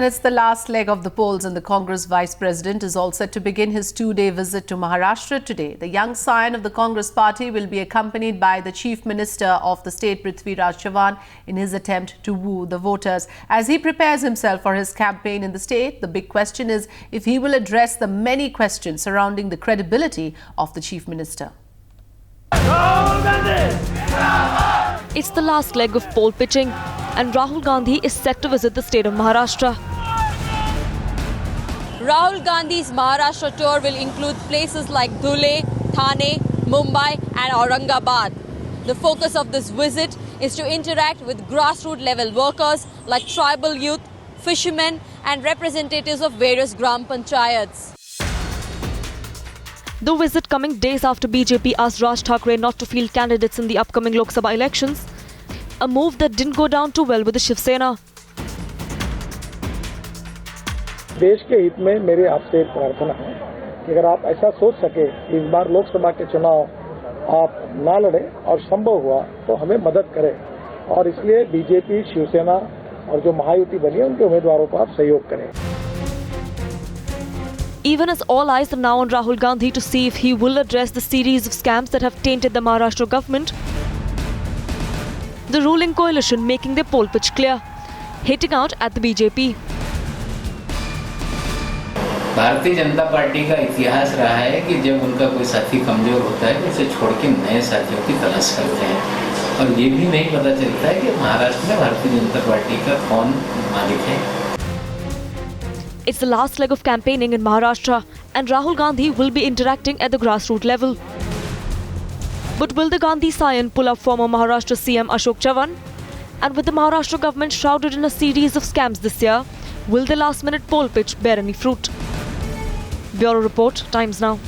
And it's the last leg of the polls, and the Congress Vice President is all set to begin his two-day visit to Maharashtra today. The young scion of the Congress party will be accompanied by the Chief Minister of the state, Prithviraj Chavan, in his attempt to woo the voters. As he prepares himself for his campaign in the state, the big question is if he will address the many questions surrounding the credibility of the Chief Minister. It's the last leg of poll pitching, and Rahul Gandhi is set to visit the state of Maharashtra. Rahul Gandhi's Maharashtra tour will include places like Dhule, Thane, Mumbai and Aurangabad. The focus of this visit is to interact with grassroots level workers like tribal youth, fishermen and representatives of various Gram Panchayats. The visit coming days after BJP asked Raj Thackeray not to field candidates in the upcoming Lok Sabha elections, a move that didn't go down too well with the Shiv Sena. देश के हित में मेरे आपसे एक प्रार्थना है कि अगर आप ऐसा सोच सके इस बार लोकसभा के चुनाव आप ना लड़े और संभव हुआ तो हमें मदद करें और इसलिए बीजेपी, शिवसेना और जो महायुति बनी है उनके उम्मीदवारों को आप सहयोग करें. Even as all eyes are now on Rahul Gandhi to see if he will address the series of scams that have tainted the Maharashtra government, the ruling coalition making their poll pitch clear, hitting out at the BJP. Bharatiya Janata party का इतिहास रहा है कि जब उनका कोई साथी कमजोर होता है तो उसे छोड़ के नए साथियों की तलाश करते हैं और ये भी नहीं पता चलता है कि महाराष्ट्र में भारतीय जनता पार्टी का कौन मालिक है. It's the last leg of campaigning in Maharashtra, and Rahul Gandhi will be interacting at the grassroots level. But will the Gandhi scion pull up former Maharashtra CM Ashok Chavan? And with the Maharashtra government shrouded in a series of scams this year, will the last-minute poll pitch bear any fruit? Bureau Report, Times Now.